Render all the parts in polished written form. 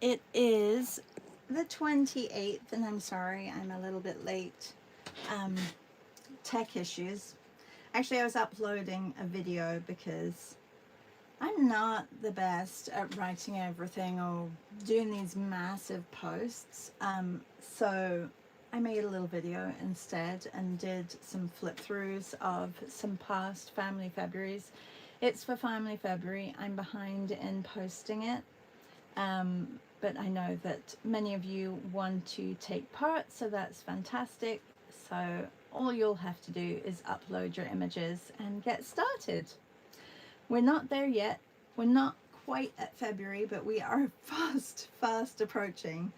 It is the 28th, and I'm sorry I'm a little bit late. Tech issues. Actually, I was uploading a video because I'm not the best at writing everything or doing these massive posts. So I made a little video instead and did some flip throughs of some past Family Februaries. It's for Family February. I'm behind in posting it. But I know that many of you want to take part, so that's fantastic. So all you'll have to do is upload your images and get started. We're not there yet. We're not quite at February, but we are fast approaching.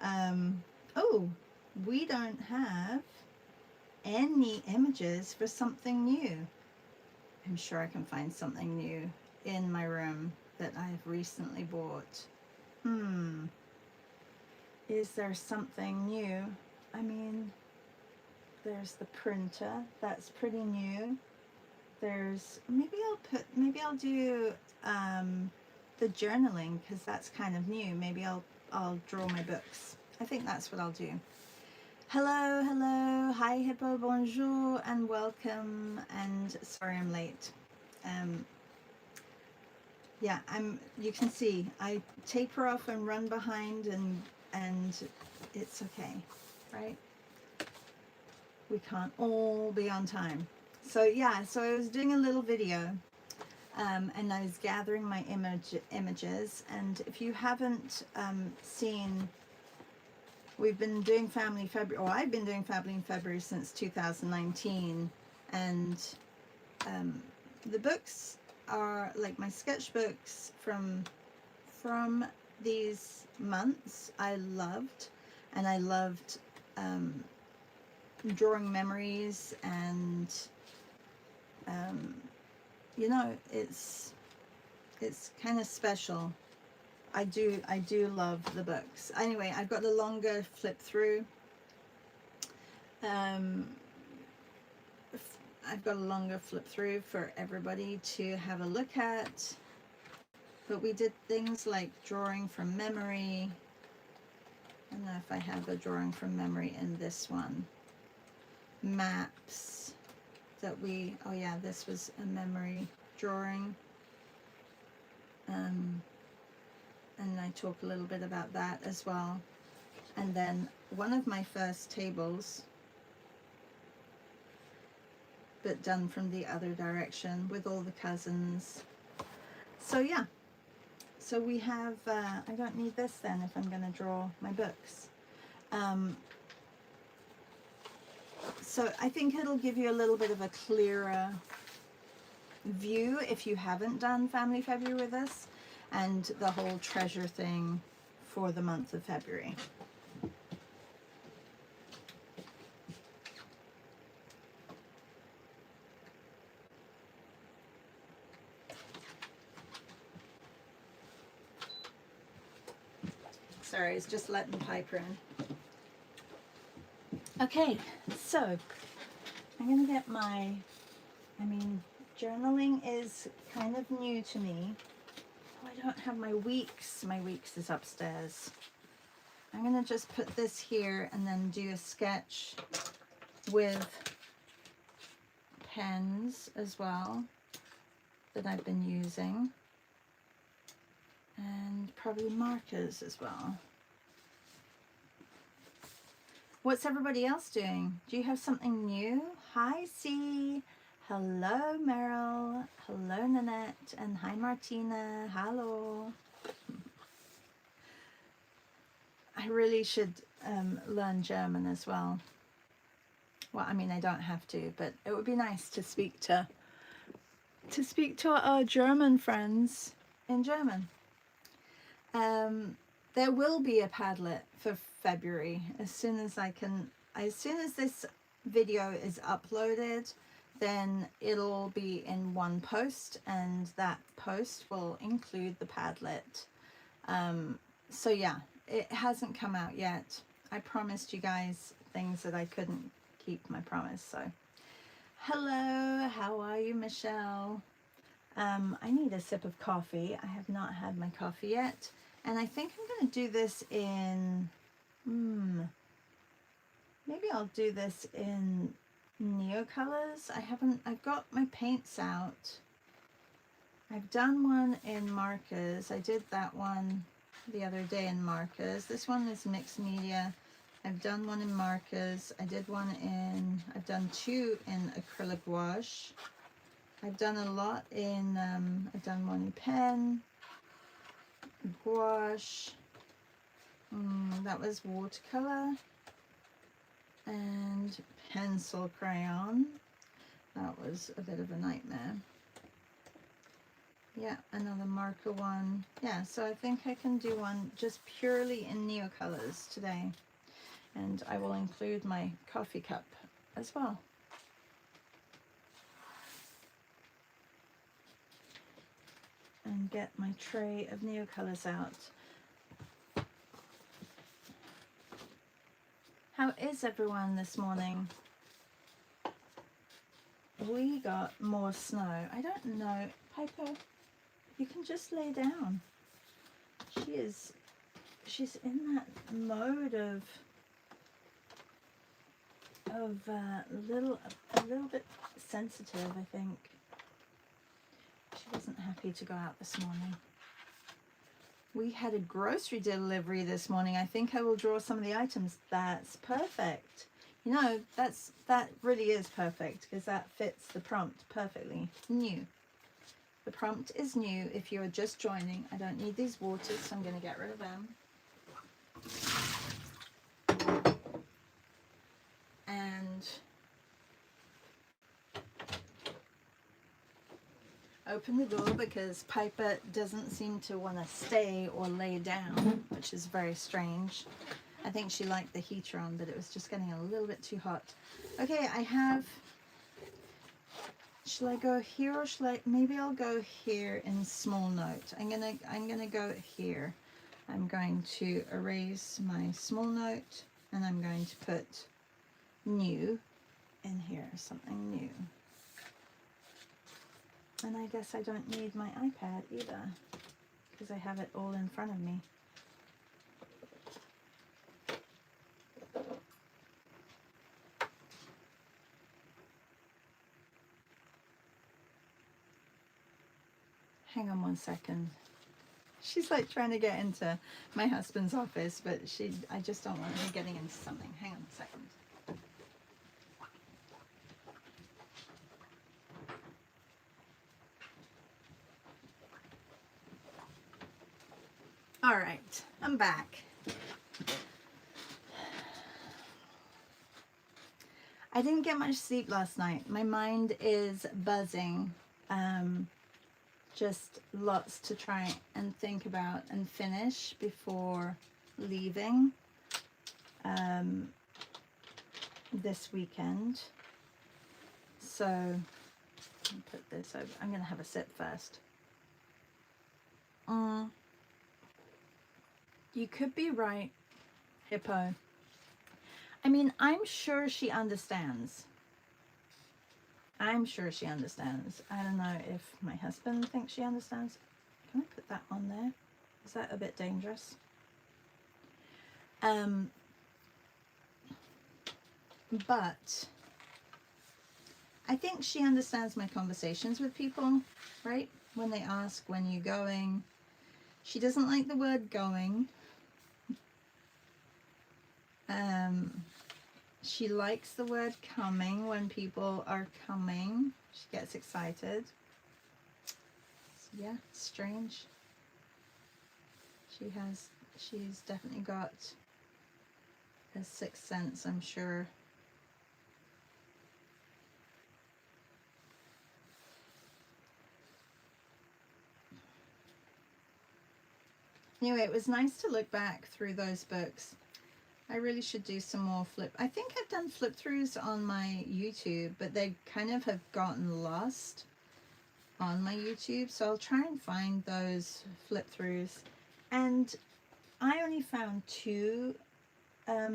Oh, we don't have any images for something new. I'm sure I can find something new in my room that I've recently bought. Is there something new? I mean, there's the printer. That's pretty new. There's, maybe I'll do the journaling, because that's kind of new. Maybe I'll draw my books. I think that's what I'll do. Hello, hi Hippo, bonjour, and welcome, and sorry I'm late. Yeah, you can see I taper off and run behind, and it's okay, right? We can't all be on time. So yeah, so I was doing a little video, and I was gathering my images, and if you haven't seen, we've been doing Family February, or I've been doing Family February since 2019, and the books are like my sketchbooks from these months. I loved drawing memories, and you know, it's kind of special. I do love the books. Anyway, I've got the longer flip through. I've got a longer flip through for everybody to have a look at. But we did things like drawing from memory. I don't know if I have a drawing from memory in this one. Maps that oh yeah, this was a memory drawing. And I talk a little bit about that as well. And then one of my first tables, but done from the other direction with all the cousins. So yeah, so we have, I don't need this then if I'm going to draw my books. So I think it'll give you a little bit of a clearer view if you haven't done Family February with us, and the whole treasure thing for the month of February. Sorry, it's just letting Piper in. Okay, so I'm gonna get journaling is kind of new to me. Oh, I don't have my weeks. My weeks is upstairs. I'm gonna just put this here and then do a sketch with pens as well that I've been using, and probably markers as well. What's everybody else doing? Do you have something new? Hi, C. Hello, Meryl. Hello, Nanette. And hi, Martina. Hello. I really should learn German as well. Well, I mean, I don't have to, but it would be nice to speak to our German friends in German. There will be a Padlet for February as soon as this video is uploaded, then it'll be in one post, and that post will include the Padlet. So yeah, it hasn't come out yet. I promised you guys things that I couldn't keep my promise. So hello, how are you, Michelle? I need a sip of coffee. I have not had my coffee yet. And I think I'm going to do this in, maybe I'll do this in Neo colors. I've got my paints out. I've done one in markers. I did that one the other day in markers. This one is mixed media. I've done one in markers. I've done two in acrylic wash. I've done a lot in, I've done one in pen, gouache, that was watercolor, and pencil crayon. That was a bit of a nightmare. Yeah, another marker one. Yeah, so I think I can do one just purely in Neo colors today. And I will include my coffee cup as well. And get my tray of Neo colors out. How is everyone this morning? We got more snow. I don't know. Piper, you can just lay down. She's in that mode of a little bit sensitive, I think. She wasn't happy to go out this morning. We had a grocery delivery this morning. I think I will draw some of the items. That's perfect. You know, that really is perfect because that fits the prompt perfectly. New. The prompt is new if you're just joining. I don't need these waters, so I'm going to get rid of them. And open the door because Piper doesn't seem to want to stay or lay down, which is very strange. I think she liked the heater on, but it was just getting a little bit too hot. Okay, I have, shall I go here or maybe I'll go here in small note. I'm gonna go here. I'm going to erase my small note and I'm going to put new in here, something new. And I guess I don't need my iPad either because I have it all in front of me. Hang on one second. She's like trying to get into my husband's office, but I just don't want her getting into something. Hang on a second. All right, I'm back. I didn't get much sleep last night. My mind is buzzing. Just lots to try and think about and finish before leaving this weekend. So I'll put this over. I'm going to have a sip first. You could be right, Hippo. I mean, I'm sure she understands. I'm sure she understands. I don't know if my husband thinks she understands. Can I put that on there? Is that a bit dangerous? But I think she understands my conversations with people, right? When they ask, when you going? She doesn't like the word going. She likes the word coming when people are coming. She gets excited. So yeah, strange. She's definitely got a sixth sense, I'm sure. Anyway, it was nice to look back through those books. I really should do some more I think I've done flip throughs on my YouTube, but they kind of have gotten lost on my YouTube. So I'll try and find those flip throughs. And I only found 2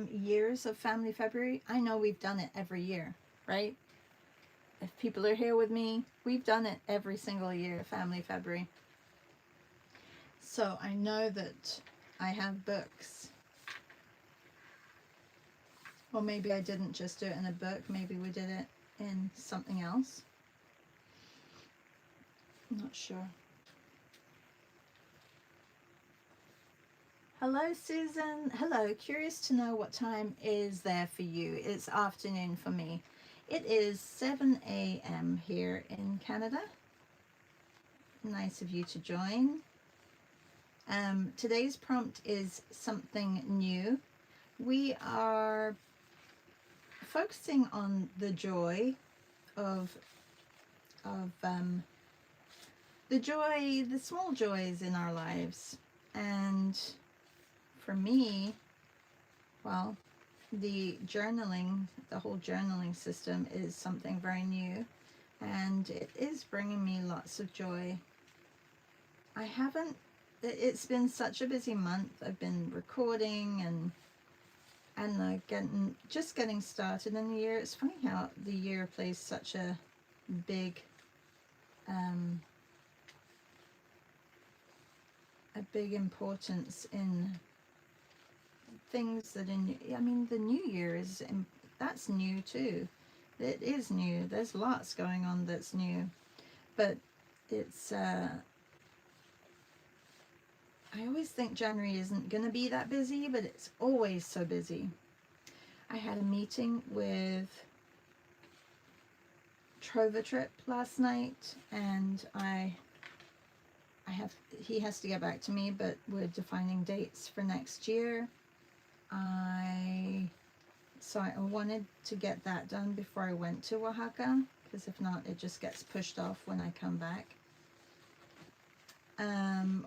years of Family February. I know we've done it every year, right? If people are here with me, we've done it every single year, Family February. So I know that I have books. Or maybe I didn't just do it in a book. Maybe we did it in something else. I'm not sure. Hello, Susan. Hello. Curious to know what time is there for you. It's afternoon for me. It is 7 a.m. here in Canada. Nice of you to join. Today's prompt is something new. We are focusing on the joy of the small joys in our lives. And for me, well, the whole journaling system is something very new, and it is bringing me lots of joy. It's been such a busy month. I've been recording and getting started in the year. It's funny how the year plays such a big importance in things that the new year that's new too. It is new. There's lots going on that's new, but it's I always think January isn't going to be that busy, but it's always so busy. I had a meeting with Trova Trip last night, and he has to get back to me, but we're defining dates for next year. So I wanted to get that done before I went to Oaxaca, because if not, it just gets pushed off when I come back.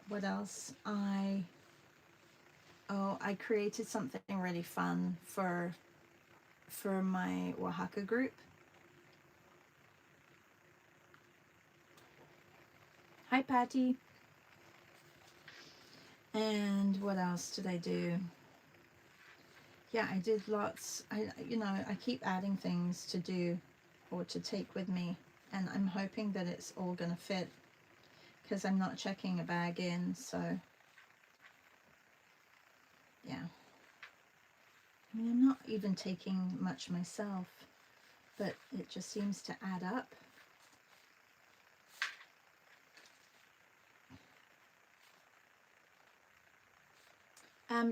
What else? I created something really fun for my Oaxaca group. Hi, Patty. And what else did I do? Yeah, I did lots. I keep adding things to do or to take with me, and I'm hoping that it's all gonna fit, because I'm not checking a bag in, so yeah. I'm not even taking much myself, but it just seems to add up.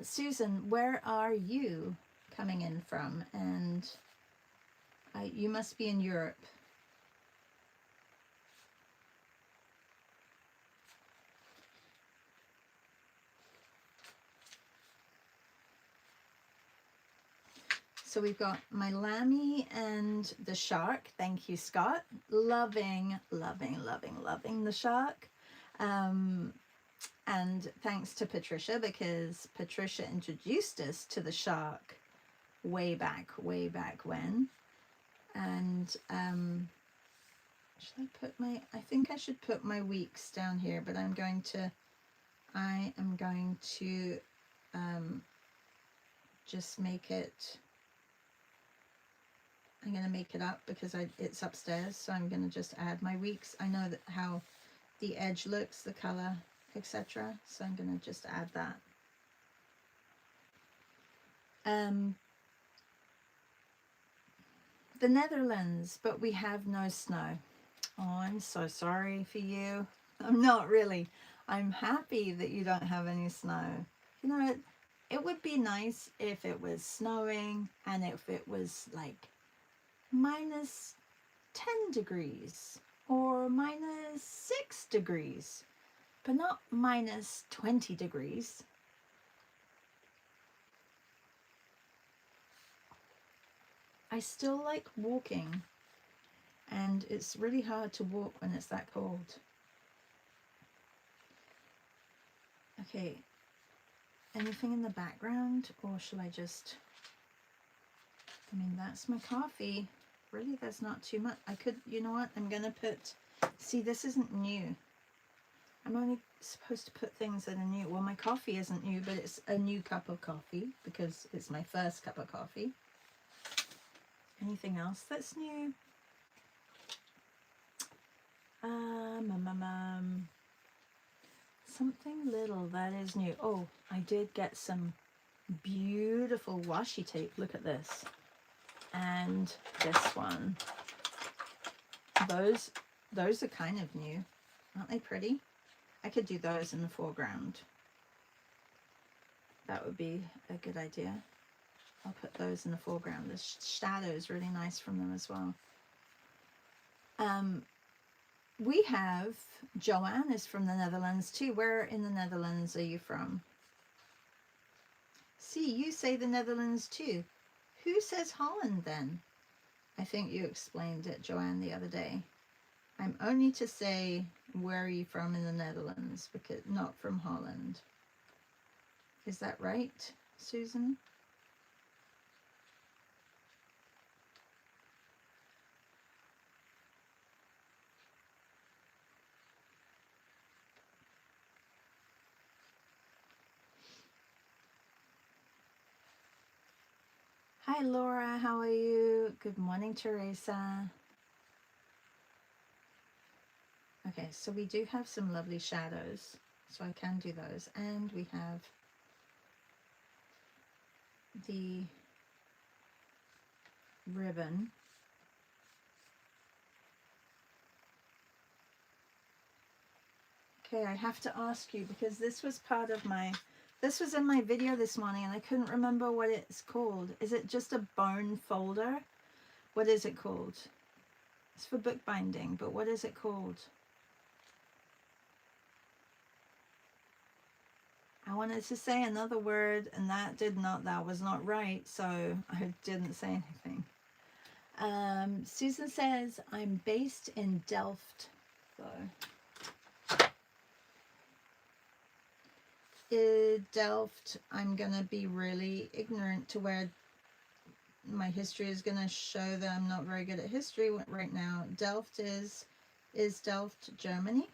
Susan, where are you coming in from? And you must be in Europe. So we've got my lammy and the shark. Thank you, Scott. Loving, loving, loving, loving the shark. And thanks to Patricia, because Patricia introduced us to the shark way back when. And should I put I think I should put my weeks down here, but I am going to just make it, I'm going to make it up because it's upstairs, so I'm going to just add my weeks. I know that how the edge looks, the color, etc. So I'm going to just add that. The Netherlands, but we have no snow. Oh, I'm so sorry for you. I'm not really. I'm happy that you don't have any snow. You know, it would be nice if it was snowing and if it was like minus 10 degrees or minus 6 degrees, but not minus 20 degrees. I still like walking, and it's really hard to walk when it's that cold. Okay, anything in the background, or shall I just, that's my coffee. Really, there's not too much. I could, you know what, I'm gonna put, see, this isn't new. I'm only supposed to put things that are new. Well, my coffee isn't new, but it's a new cup of coffee because it's my first cup of coffee. Anything else that's new? Something little that is new. Oh, I did get some beautiful washi tape. Look at this. And this one. Those are kind of new. Aren't they pretty? I could do those in the foreground. That would be a good idea. I'll put those in the foreground. The shadow is really nice from them as well. We have, Joanne is from the Netherlands too. Where in the Netherlands are you from? See, you say the Netherlands too. Who says Holland then? I think you explained it, Joanne, the other day. I'm only to say, where are you from in the Netherlands, because not from Holland. Is that right, Susan? Hi, Laura. How are you? Good morning, Teresa. Okay, so we do have some lovely shadows, so I can do those. And we have the ribbon. Okay, I have to ask you, because this was part of my, this was in my video this morning and I couldn't remember what it's called. Is it just a bone folder? What is it called? It's for bookbinding, but what is it called? I wanted to say another word and that was not right, so I didn't say anything. Susan says, I'm based in Delft. So, Delft, I'm gonna be really ignorant to where my history is gonna show that I'm not very good at history right now. Delft is Delft Germany?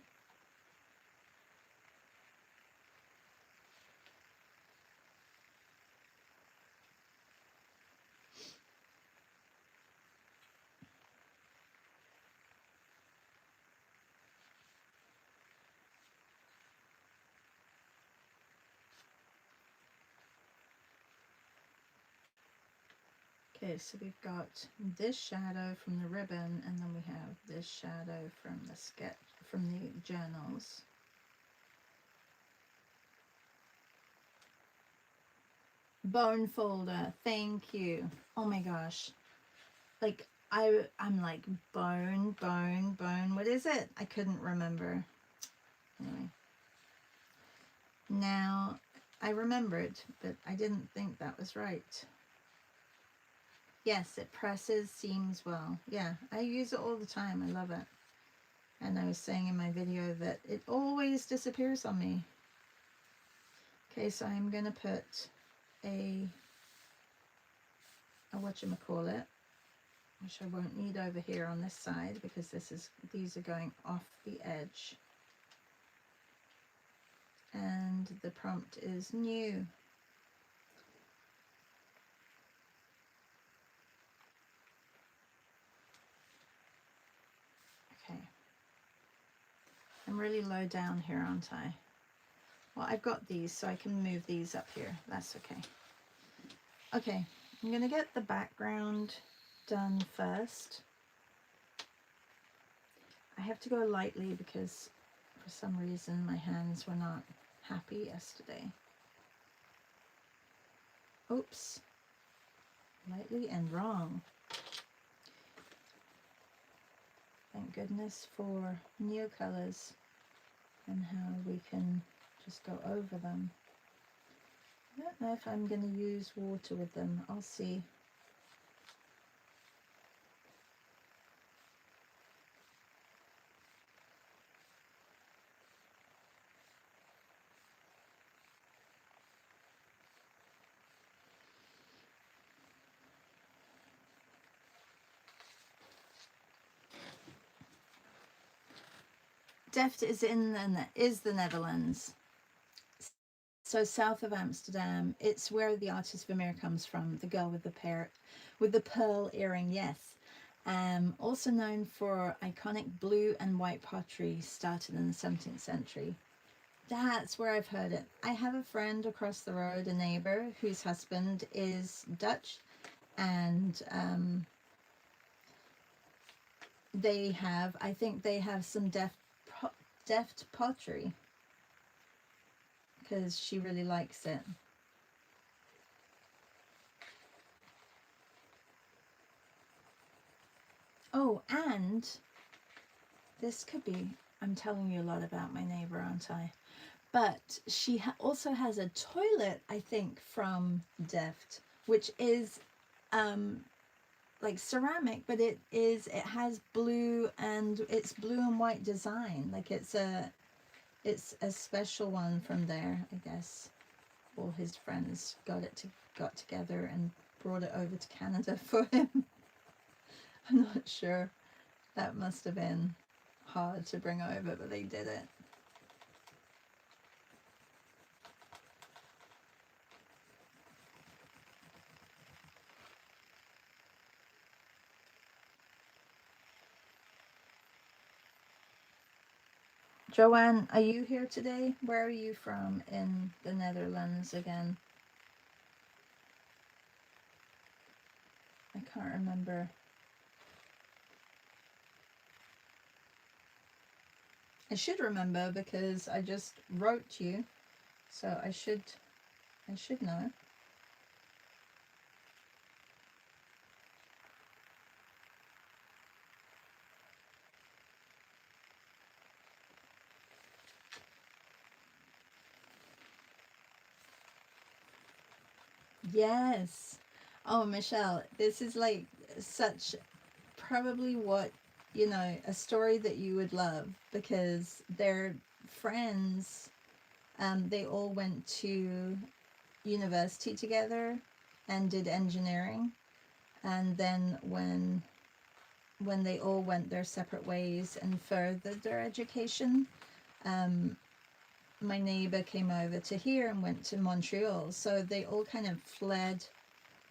Okay, so we've got this shadow from the ribbon, and then we have this shadow from the sketch, from the journals. Bone folder, thank you. Oh my gosh. Like, I'm like, bone, what is it? I couldn't remember. Anyway. Now, I remembered, but I didn't think that was right. Yes, it presses seams well. Yeah, I use it all the time. I love it. And I was saying in my video that it always disappears on me. Okay, so I'm going to put a whatchamacallit, which I won't need over here on this side because these are going off the edge. And the prompt is new. Okay. I'm really low down here, aren't I? Well, I've got these, so I can move these up here. That's okay. Okay, I'm going to get the background done first. I have to go lightly because for some reason my hands were not happy yesterday. Oops. Lightly and wrong. Thank goodness for new colors and how we can just go over them. I don't know if I'm going to use water with them. I'll see. Delft is the Netherlands. So south of Amsterdam, it's where the artist Vermeer comes from, the girl with the pearl earring, yes. Also known for iconic blue and white pottery started in the 17th century. That's where I've heard it. I have a friend across the road, a neighbor, whose husband is Dutch, and they have, I think they have some deft pottery because she really likes it. Oh, and this could be, I'm telling you a lot about my neighbor, aren't I? But she also has a toilet, I think, from Deft, which is like ceramic, but it has blue, and it's blue and white design. Like it's a special one from there, I guess. All his friends got together and brought it over to Canada for him. I'm not sure. That must have been hard to bring over, but they did it. Joanne, are you here today? Where are you from in the Netherlands again? I can't remember. I should remember because I just wrote you, so I should know. Yes. Oh, Michelle, this is like such probably what, a story that you would love, because they're friends. They all went to university together and did engineering. And then when they all went their separate ways and furthered their education, um, my neighbor came over to here and went to Montreal. So they all kind of fled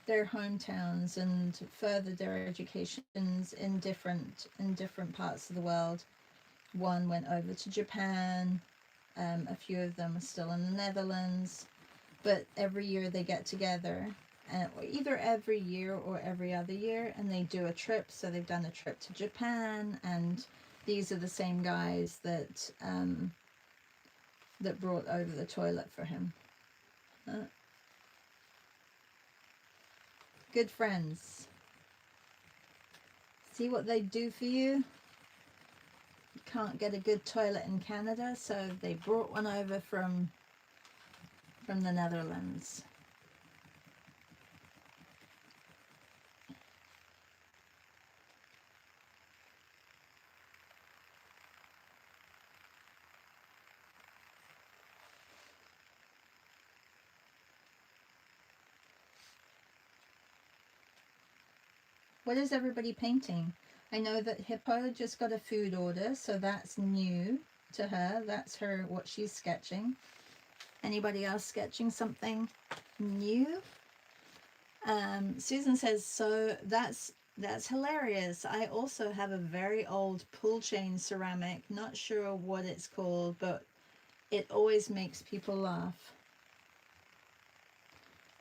their hometowns and furthered their educations in different parts of the world. One went over to Japan. A few of them are still in the Netherlands. But every year they get together, either every year or every other year, and they do a trip. So they've done a trip to Japan, and these are the same guys that that brought over the toilet for him. Good friends. See what they do for you? You can't get a good toilet in Canada, so they brought one over from the Netherlands. What is everybody painting? I know that Hippo just got a food order, so that's new to her. That's her, what she's sketching. Anybody else sketching something new? Susan says, so that's hilarious. I also have a very old pull chain ceramic. Not sure what it's called, but it always makes people laugh.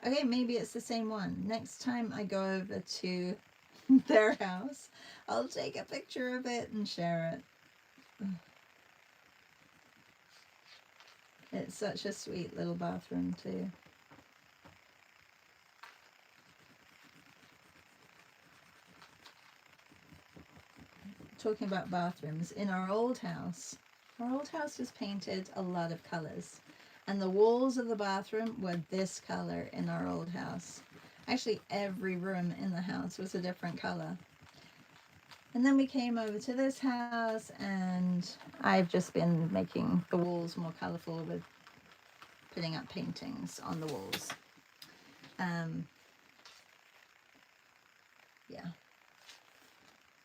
Okay, maybe it's the same one. Next time I go over to their house, I'll take a picture of it and share it. It's such a sweet little bathroom too. Talking about bathrooms, in our old house was painted a lot of colors, and the walls of the bathroom were this color in our old house. Actually, every room in the house was a different color. And then we came over to this house, and I've just been making the walls more colorful with putting up paintings on the walls. Yeah.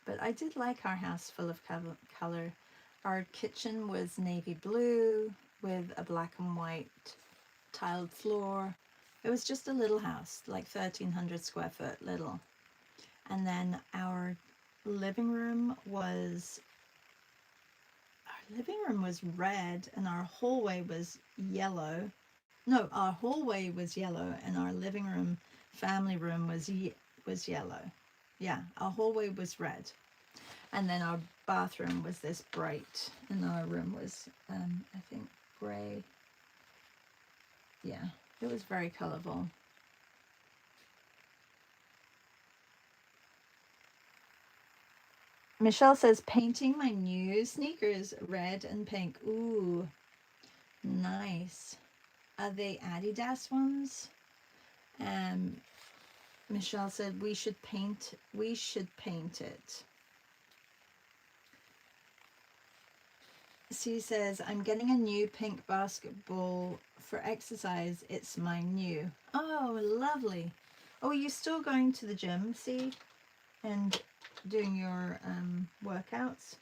But I did like our house full of color. Our kitchen was navy blue with a black and white tiled floor. It was just a little house, like 1,300 square foot little. And then our living room was living room was red and our hallway was yellow. No, our hallway was yellow and our living room, family room was yellow. Yeah, our hallway was red. And then our bathroom was this bright and our room was, I think, gray. Yeah, it was very colorful. Michelle says, painting my new sneakers red and pink. Ooh, nice. Are they Adidas ones? Michelle said we should paint it. She says, I'm getting a new pink basketball for exercise. It's my new. Oh, lovely. Oh, are you still going to the gym, see? And doing your workouts?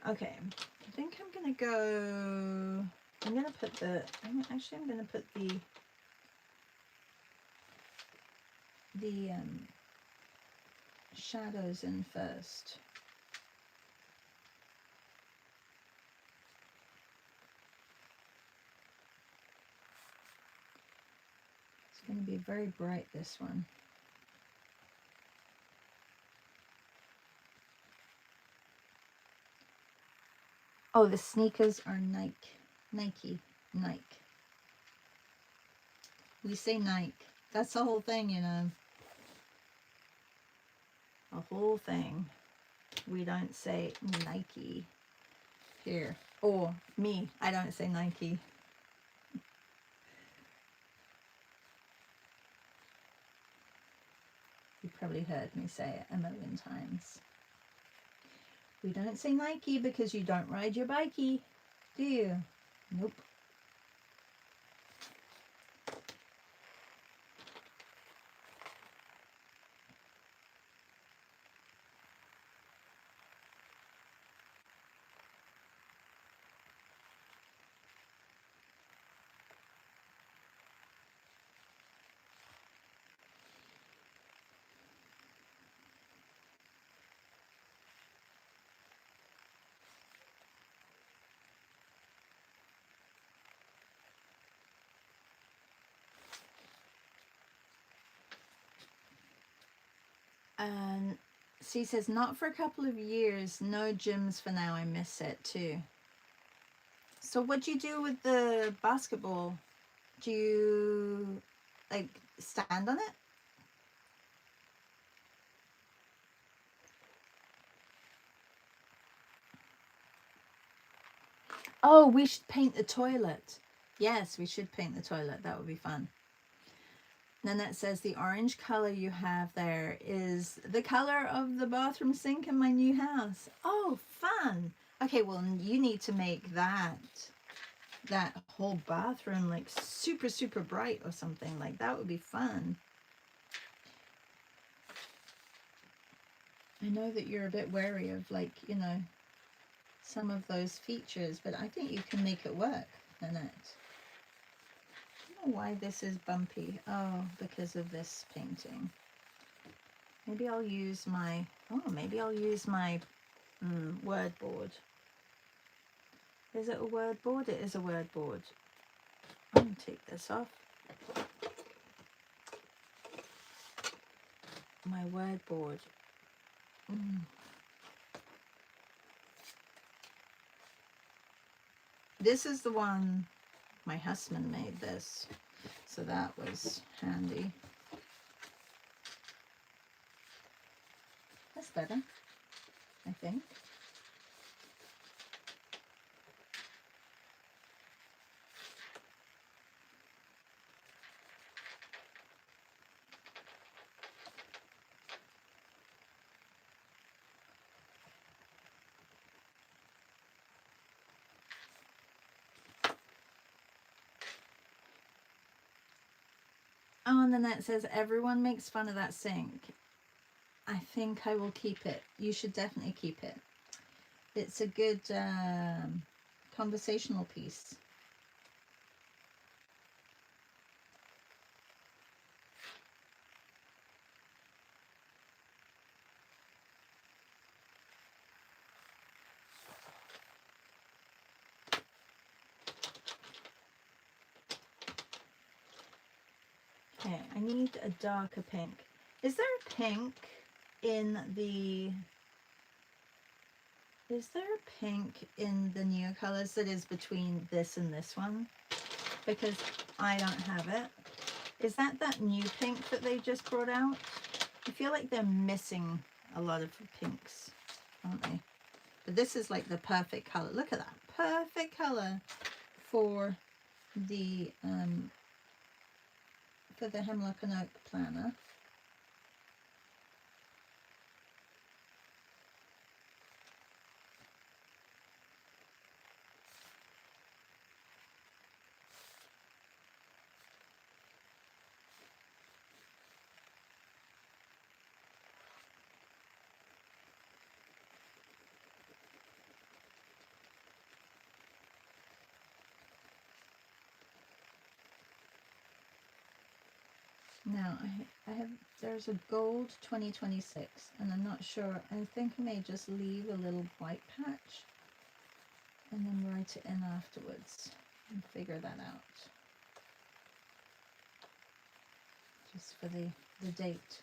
Okay, I think I'm gonna go, I'm gonna put the, I'm gonna put the shadows in first. It's going to be very bright, this one. Oh, the sneakers are Nike. We say Nike. That's the whole thing, you know. A whole thing. We don't say Nike here. Or me, I don't say Nike. You probably heard me say it a million times. We don't say Nike because you don't ride your bikey, do you? Nope. And she says, not for a couple of years, no gyms for now, I miss it too. So what do you do with the basketball? Do you like stand on it? Oh, we should paint the toilet. Yes, we should paint the toilet. That would be fun. Nanette says the orange color you have there is the color of the bathroom sink in my new house. Oh, fun. Okay, well, you need to make that whole bathroom like super, super bright or something. Like that would be fun. I know that you're a bit wary of, like, you know, some of those features, but I think you can make it work, Nanette. I don't know why this is bumpy. Oh, because of this painting. Maybe I'll use my, word board. Is it a word board? It is a word board. I'm going to take this off. My word board. This is the one my husband made this, so that was handy. That's better, I think. Oh, and then that says, everyone makes fun of that sink. I think I will keep it. You should definitely keep it. It's a good conversational piece. Okay, I need a darker pink. Is there a pink in the... Is there a pink in the new colors that is between this and this one? Because I don't have it. Is that new pink that they just brought out? I feel like they're missing a lot of pinks, aren't they? But this is like the perfect color. Look at that. Perfect color for the Hemlock and Oak planner. Now I have, there's a gold 2026 and I'm not sure. I think I may just leave a little white patch and then write it in afterwards and figure that out. Just for the date.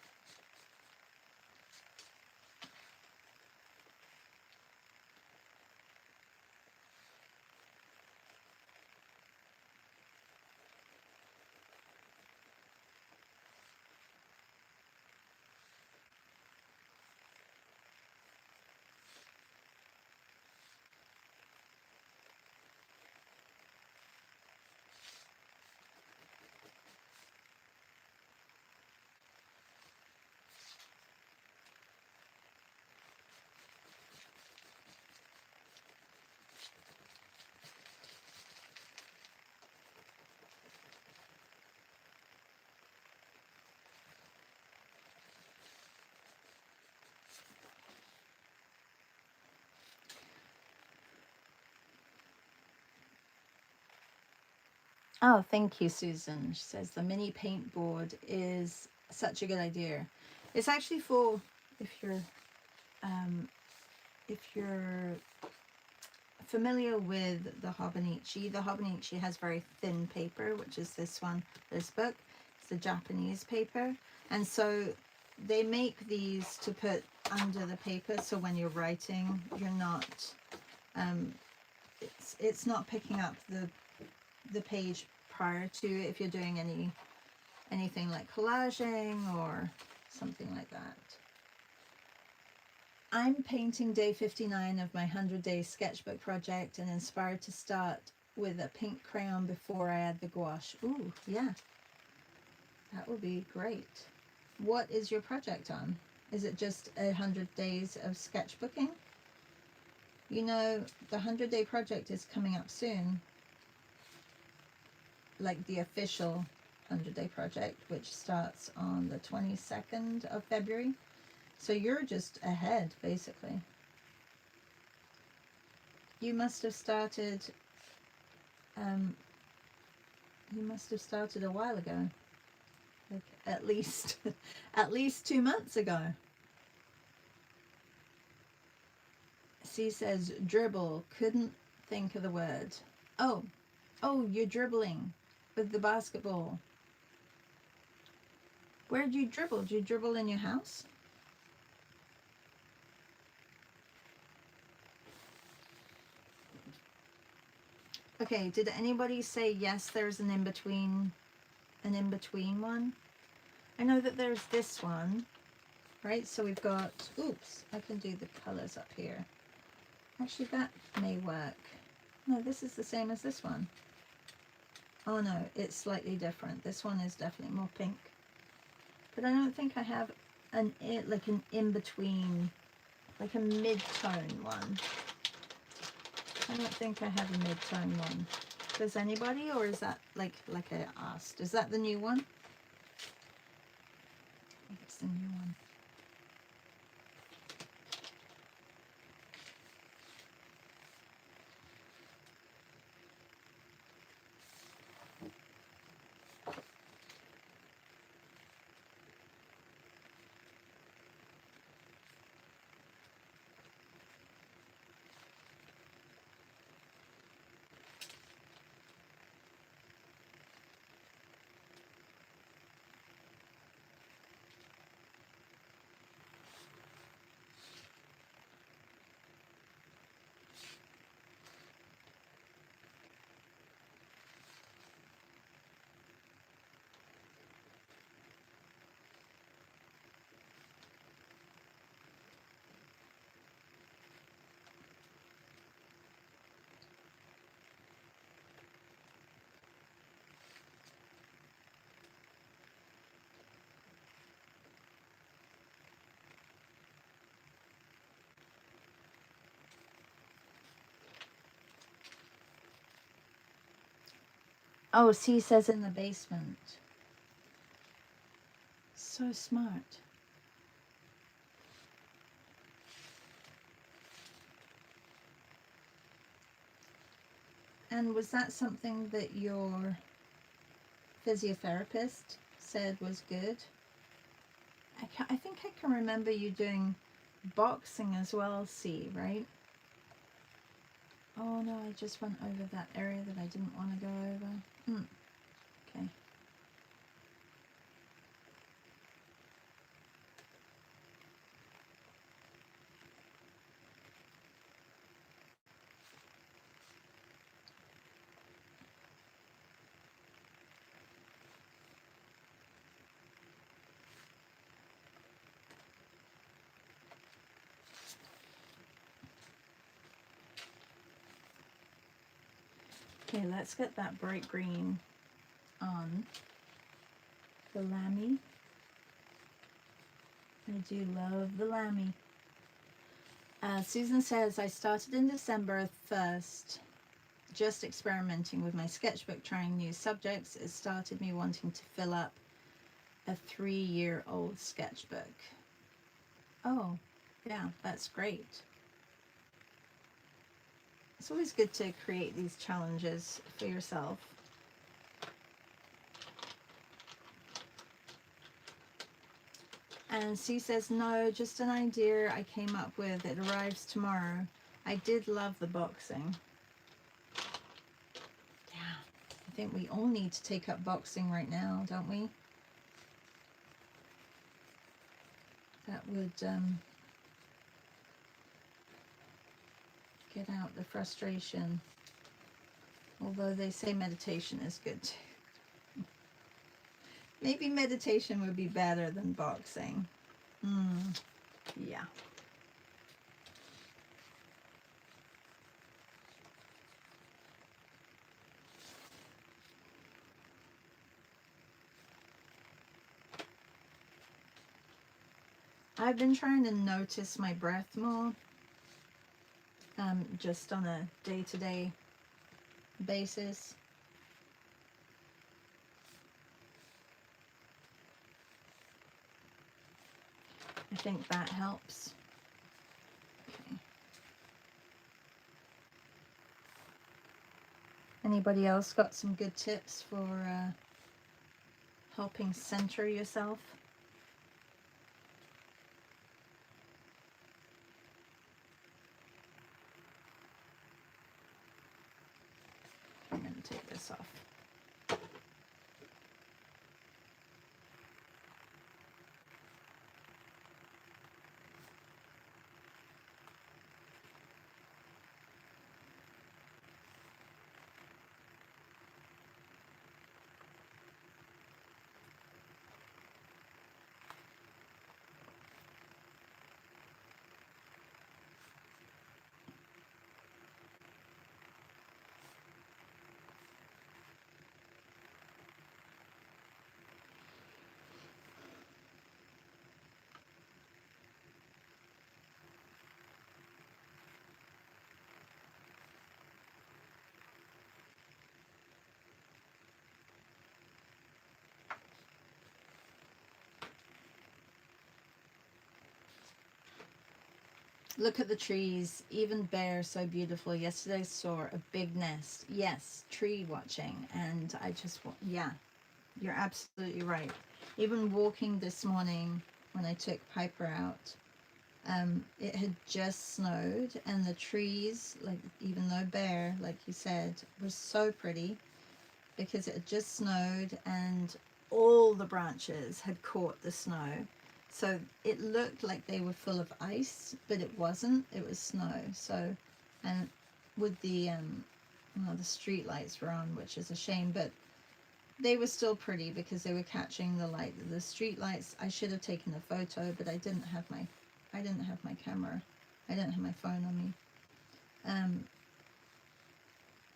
Oh, thank you, Susan. She says the mini paint board is such a good idea. It's actually for if you're familiar with the Hobonichi. The Hobonichi has very thin paper, which is this one, this book. It's the Japanese paper, and so they make these to put under the paper. So when you're writing, you're not, it's not picking up the page prior to it if you're doing anything like collaging or something like that. I'm painting day 59 of my 100-day sketchbook project and inspired to start with a pink crayon before I add the gouache. Ooh, yeah, that would be great. What is your project on? Is it just 100 days of sketchbooking? You know, the 100-day project is coming up soon. Like the official 100-day project, which starts on the 22nd of February. So you're just ahead, basically. You must have started, a while ago. Like at least, at least 2 months ago. C says, dribble, couldn't think of the word. Oh, you're dribbling with the basketball. Where do you dribble? Do you dribble in your house? Okay, did anybody say yes, there's an in-between one? I know that there's this one, right? So we've got, oops, I can do the colors up here. Actually, that may work. No, this is the same as this one. Oh no, it's slightly different. This one is definitely more pink. But I don't think I have like an in-between, like a mid-tone one. I don't think I have a mid-tone one. Does anybody, or is that like I asked? Is that the new one? I think it's the new one. Oh, C says in the basement. So smart. And was that something that your physiotherapist said was good? I think I can remember you doing boxing as well, C, right? Oh no, I just went over that area that I didn't want to go over. Okay. Okay, let's get that bright green on the lammy. I do love the lammy. Susan says, I started in December 1st, just experimenting with my sketchbook, trying new subjects. It started me wanting to fill up a 3-year-old sketchbook. Oh, yeah, that's great. It's always good to create these challenges for yourself. And C says, no, just an idea I came up with. It arrives tomorrow. I did love the boxing. Yeah, I think we all need to take up boxing right now, don't we? That would get out the frustration. Although they say meditation is good too. Maybe meditation would be better than boxing. Yeah. I've been trying to notice my breath more, just on a day-to-day basis. I think that helps. Okay. Anybody else got some good tips for helping center yourself? I'm going to take this off. Look at the trees, even bare, so beautiful. Yesterday saw a big nest. Yes, tree watching. And I just, yeah, you're absolutely right. Even walking this morning when I took Piper out, it had just snowed and the trees, like even though bare, like you said, was so pretty because it had just snowed and all the branches had caught the snow. So it looked like they were full of ice, but it wasn't. It was snow. So, and with the well, the street lights were on, which is a shame, but they were still pretty because they were catching the light. The street lights, I should have taken a photo, but I didn't have my camera. I didn't have my phone on me.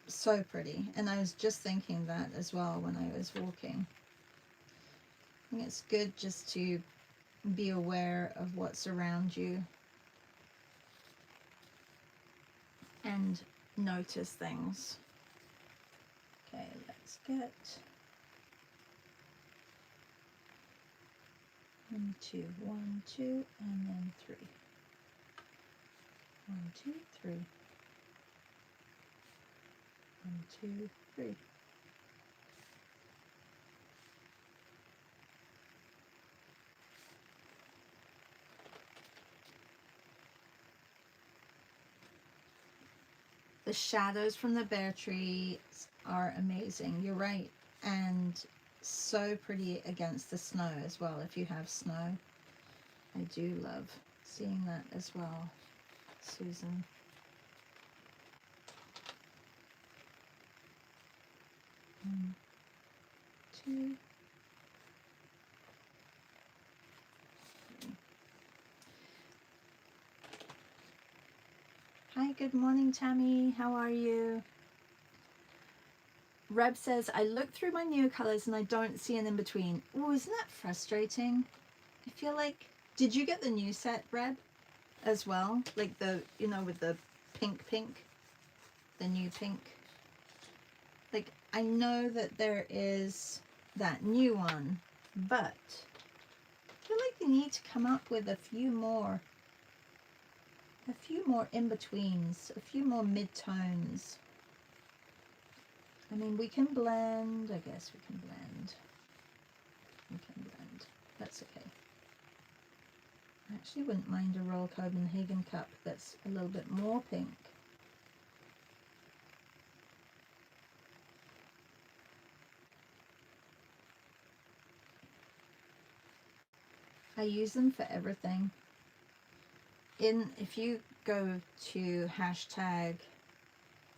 So pretty. And I was just thinking that as well when I was walking. I think it's good just to be aware of what's around you and notice things. Okay, let's get 1, 2, 1, 2, and then 3. 1, 2, 3. 1, 2, 3. The shadows from the bear trees are amazing. You're right. And so pretty against the snow as well, if you have snow. I do love seeing that as well, Susan. One, 2. Hi, good morning, Tammy. How are you? Reb says, I look through my new colors and I don't see an in-between. Oh, isn't that frustrating? I feel like, did you get the new set, Reb, as well? Like the, you know, with the pink, the new pink. Like, I know that there is that new one, but I feel like they need to come up with a few more in-betweens, a few more mid-tones. I mean, we can blend. I guess we can blend. That's okay. I actually wouldn't mind a Royal Copenhagen cup that's a little bit more pink. I use them for everything. If you go to hashtag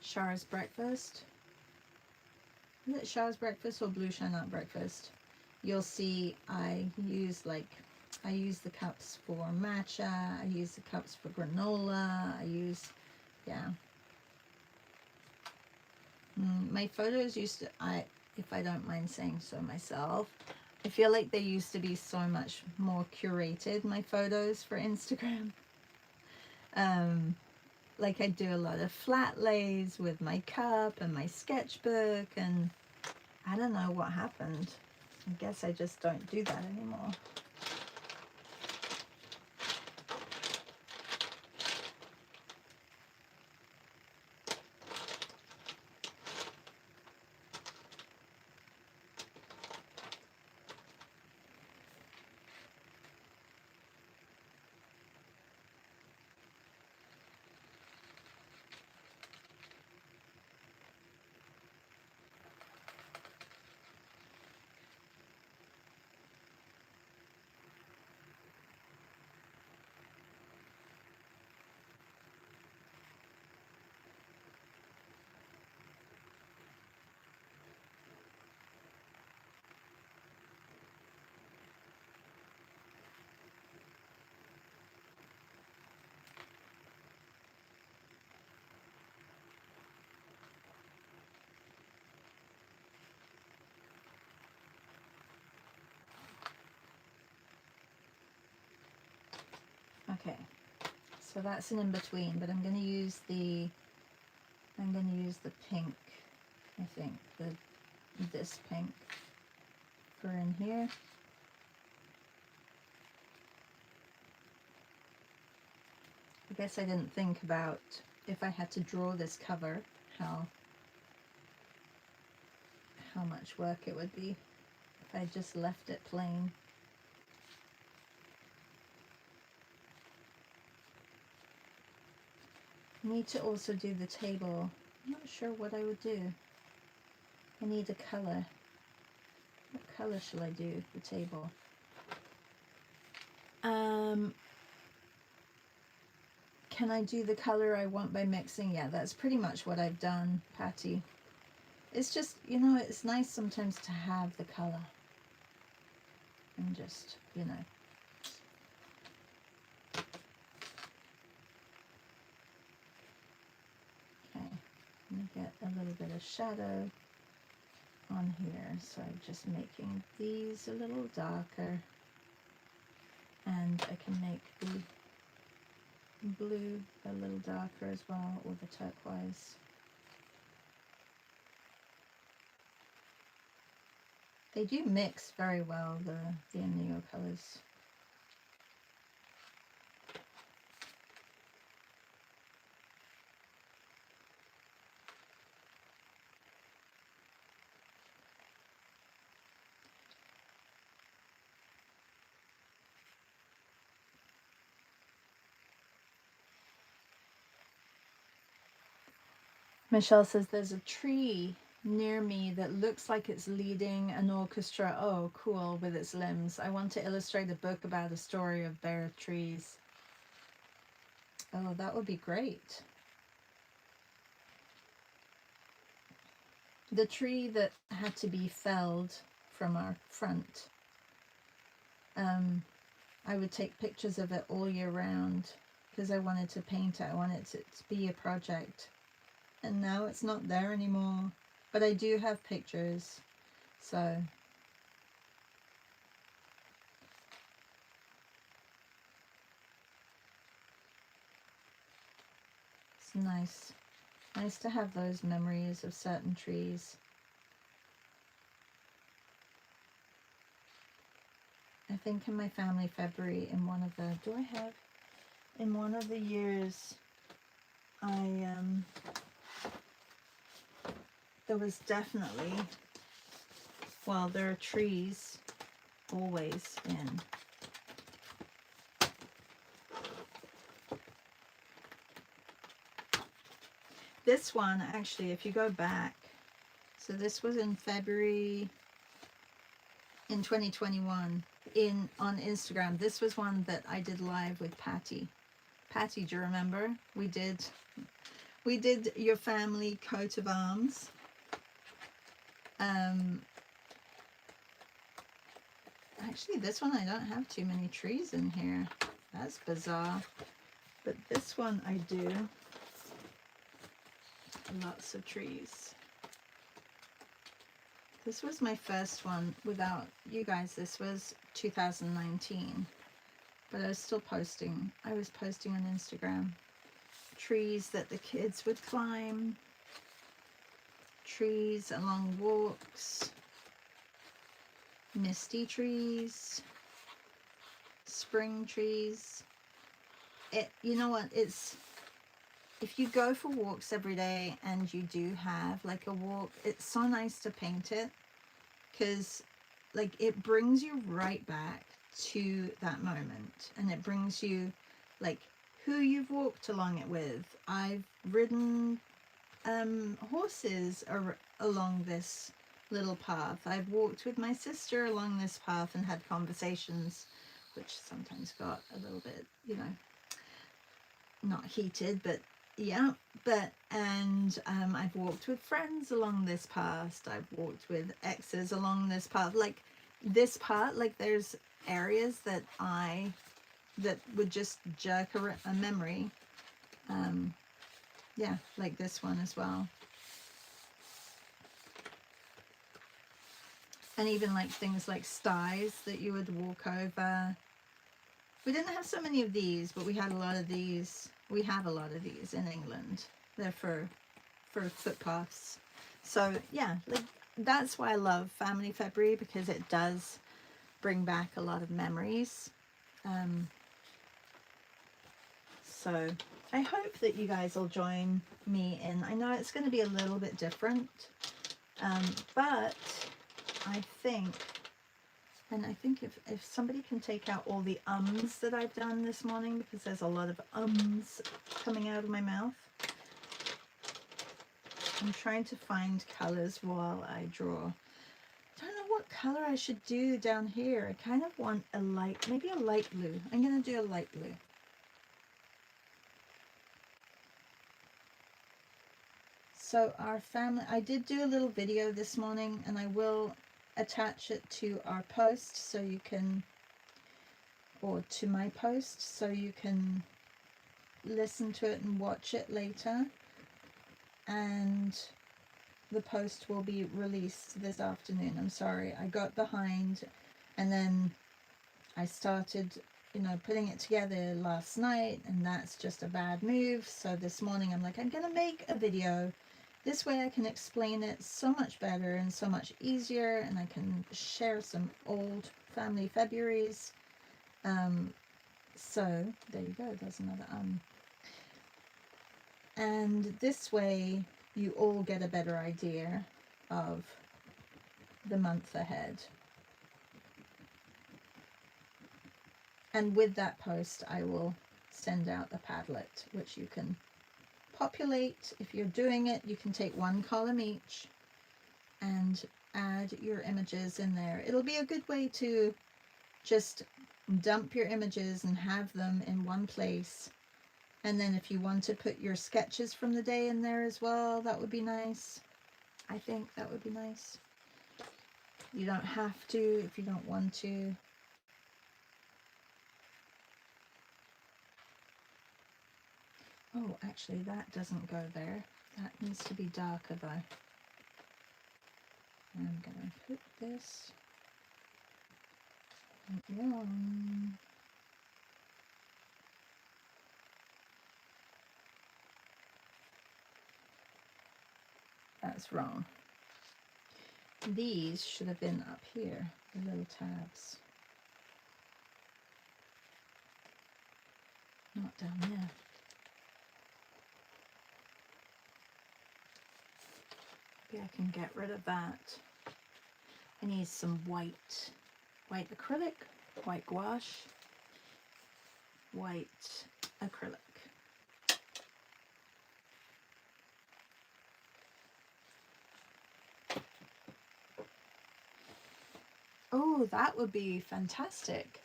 Char's Breakfast, is it Char's Breakfast or Blue Shine Up Breakfast? You'll see I use the cups for matcha, I use the cups for granola, my photos used to, if I don't mind saying so myself, I feel like they used to be so much more curated, my photos for Instagram. Like I do a lot of flat lays with my cup and my sketchbook, and I don't know what happened. I guess I just don't do that anymore. Okay, so that's an in-between, but I'm going to use the pink, I think, this pink for in here. I guess I didn't think about if I had to draw this cover, how much work it would be if I just left it plain. I need to also do the table. I'm not sure what I would do. I need a color. What color shall I do the table? Can I do the color I want by mixing? Yeah, that's pretty much what I've done, Patty. It's just, you know, it's nice sometimes to have the color. And just, you know. Okay, let me get a little bit of shadow on here. So I'm just making these a little darker. And I can make the blue a little darker as well, or the turquoise. They do mix very well, the indigo colors. Michelle says there's a tree near me that looks like it's leading an orchestra. Oh, cool, with its limbs. I want to illustrate a book about a story of bare trees. Oh, that would be great. The tree that had to be felled from our front, I would take pictures of it all year round because I wanted to paint it. I wanted it to be a project. And now it's not there anymore. But I do have pictures. So it's nice. Nice to have those memories of certain trees. I think in my family February, in one of the, in one of the years, there was definitely, well, there are trees always in. This one, actually, if you go back, so this was in February in 2021 on Instagram. This was one that I did live with Patty. Patty, do you remember? We did your family coat of arms. Actually, this one I don't have too many trees in here. That's bizarre. But this one I do. Lots of trees. This was my first one without you guys. This was 2019. But I was still posting. I was posting on Instagram. Trees that the kids would climb. Trees along walks. Misty trees. Spring trees. You know what? If you go for walks every day and you do have like a walk, it's so nice to paint it because like it brings you right back to that moment, and it brings you like who you've walked along it with. I've ridden horses along this little path. I've walked with my sister along this path and had conversations, which sometimes got a little bit, you know, not heated, but yeah. And I've walked with friends along this path. I've walked with exes along this path. Like this part, like there's areas that would just jerk a memory. Yeah, like this one as well. And even like things like sties that you would walk over. We didn't have so many of these, but we had a lot of these. We have a lot of these in England. They're for footpaths. So yeah, like that's why I love Family February, because it does bring back a lot of memories. So I hope that you guys will join me in. I know it's going to be a little bit different, but I think, and I think if somebody can take out all the ums that I've done this morning, because there's a lot of ums coming out of my mouth. I'm trying to find colors while I draw. I don't know what color I should do down here. I kind of want a light, maybe a light blue. I'm going to do a light blue. So our family, I did do a little video this morning, and I will attach it to our post so you can, or to my post so you can listen to it and watch it later. And the post will be released this afternoon. I'm sorry, I got behind, and then I started, you know, putting it together last night, and that's just a bad move. So this morning I'm like, I'm gonna make a video This way I can explain it so much better and so much easier, and I can share some old family Februaries. So there you go, there's another and this way you all get a better idea of the month ahead. And with that post I will send out the Padlet, which you can populate. If you're doing it, you can take one column each and add your images in there. It'll be a good way to just dump your images and have them in one place. And then if you want to put your sketches from the day in there as well, that would be nice. I think that would be nice. You don't have to if you don't want to. Oh, actually that doesn't go there. That needs to be darker though. I'm going to put this wrong. That's wrong. These should have been up here, the little tabs. Not down there. Maybe I can get rid of that. I need some white acrylic, white gouache, white acrylic. Oh, that would be fantastic.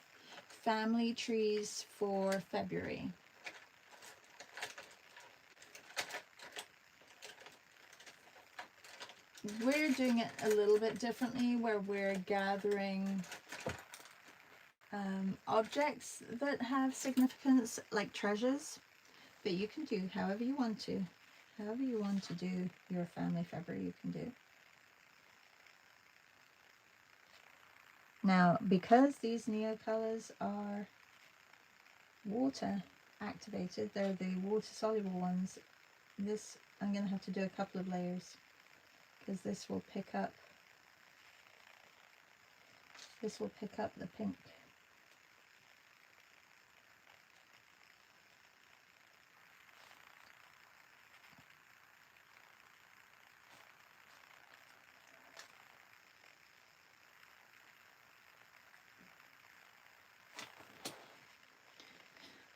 Family trees for February. We're doing it a little bit differently, where we're gathering objects that have significance, like treasures, but you can do however you want to. However you want to do your family February, you can do. Now, because these Neo colors are water activated, they're the water soluble ones, this I'm going to have to do a couple of layers, because this will pick up the pink.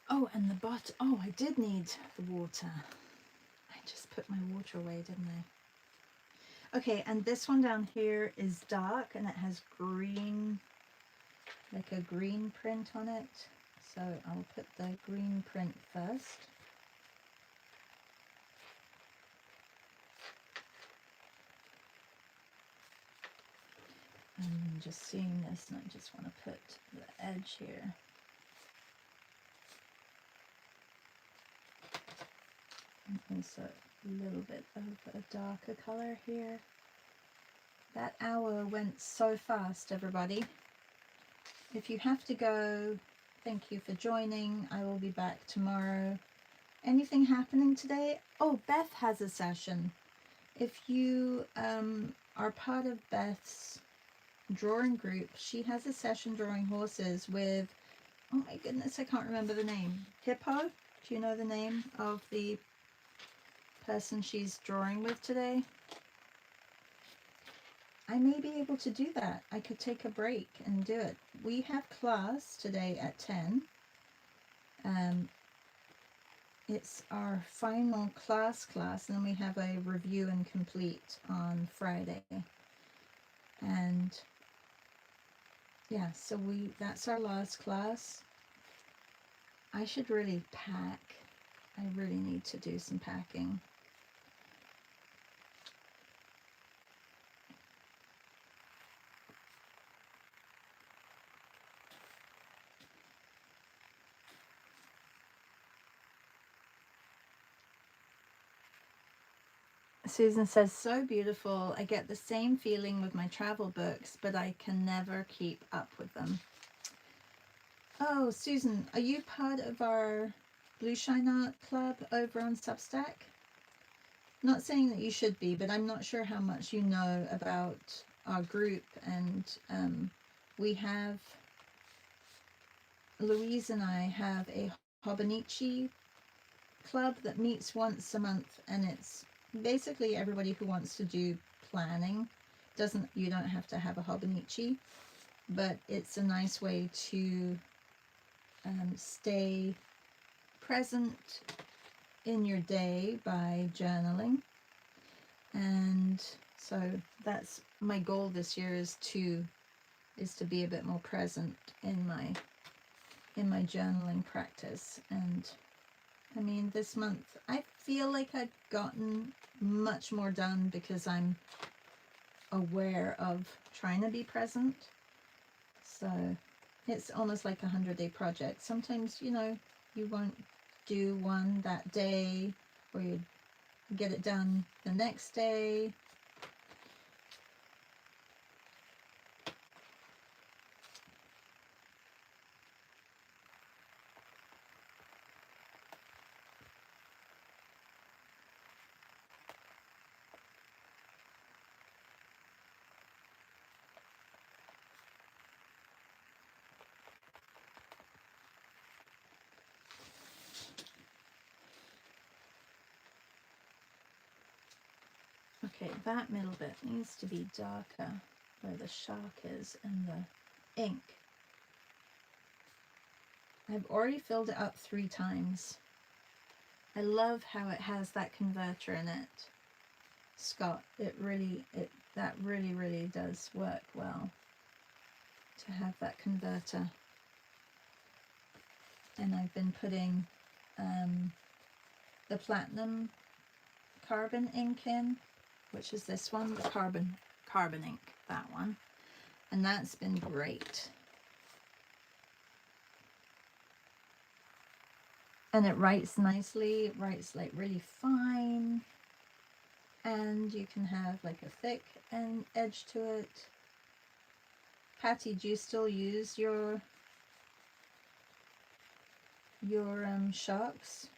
Oh, and the bottom. Oh, I did need the water. I just put my water away, didn't I? Okay, and this one down here is dark, and it has green, like a green print on it. So I'll put the green print first. I'm just seeing this, and I just want to put the edge here. And also a little bit of a darker color here. That hour went so fast, everybody. If you have to go, thank you for joining. I will be back tomorrow. Anything happening today? Oh, Beth has a session. If you are part of Beth's drawing group, she has a session drawing horses with, oh my goodness, I can't remember the name. Hippo? Do you know the name of the person she's drawing with today? I may be able to do that. I could take a break and do it. We have class today at 10. It's our final class, and then we have a review and complete on Friday. And yeah, so that's our last class. I should really pack. I really need to do some packing. Susan says, so beautiful. I get the same feeling with my travel books, but I can never keep up with them. Oh, Susan, are you part of our Blue Shine Art Club over on Substack? Not saying that you should be, but I'm not sure how much you know about our group. And we have, Louise and I have a Hobonichi club that meets once a month, and it's basically everybody who wants to do planning. You don't have to have a Hobonichi, but it's a nice way to stay present in your day by journaling. And so that's my goal this year, is to be a bit more present in my journaling practice. And I mean, this month I feel like I've gotten much more done because I'm aware of trying to be present. So it's almost like a 100-day project. Sometimes, you know, you won't do one that day, or you get it done the next day. Okay, that middle bit needs to be darker where the shark is and the ink. I've already filled it up 3 times. I love how it has that converter in it, Scott. That really does work well to have that converter. And I've been putting the platinum carbon ink in, which is this one, the carbon ink, that one, and that's been great. And it writes nicely, it writes like really fine, and you can have like a thick edge to it. Patty, do you still use your sharks?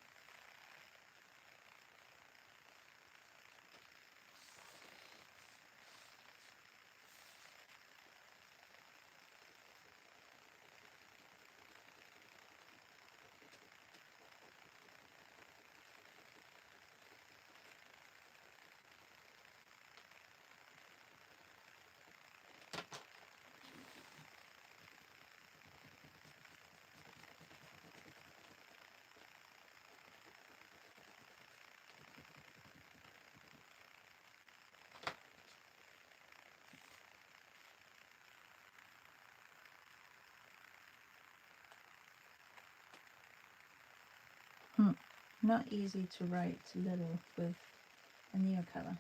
Not easy to write little with a neocolor.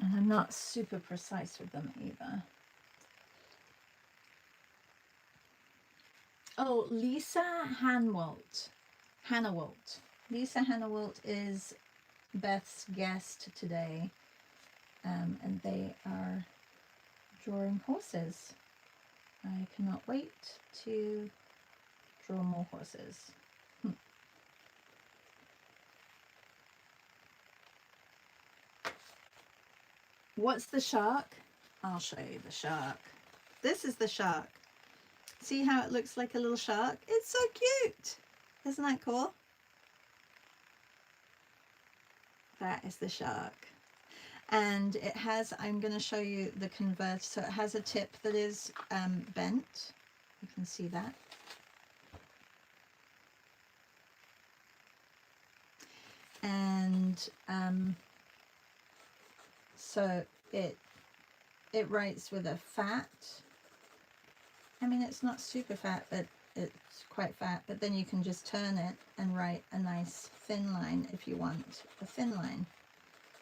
And I'm not super precise with them either. Oh, Lisa Hanwalt. Lisa Hanwalt is Beth's guest today, and they are drawing horses. I cannot wait to draw more horses. What's the shark? I'll show you the shark. This is the shark. See how it looks like a little shark? It's so cute. Isn't that cool? That is the shark. And it has, I'm going to show you the convert. So it has a tip that is bent. You can see that. And so it writes with a fat. I mean, it's not super fat, but it's quite fat. But then you can just turn it and write a nice thin line if you want a thin line.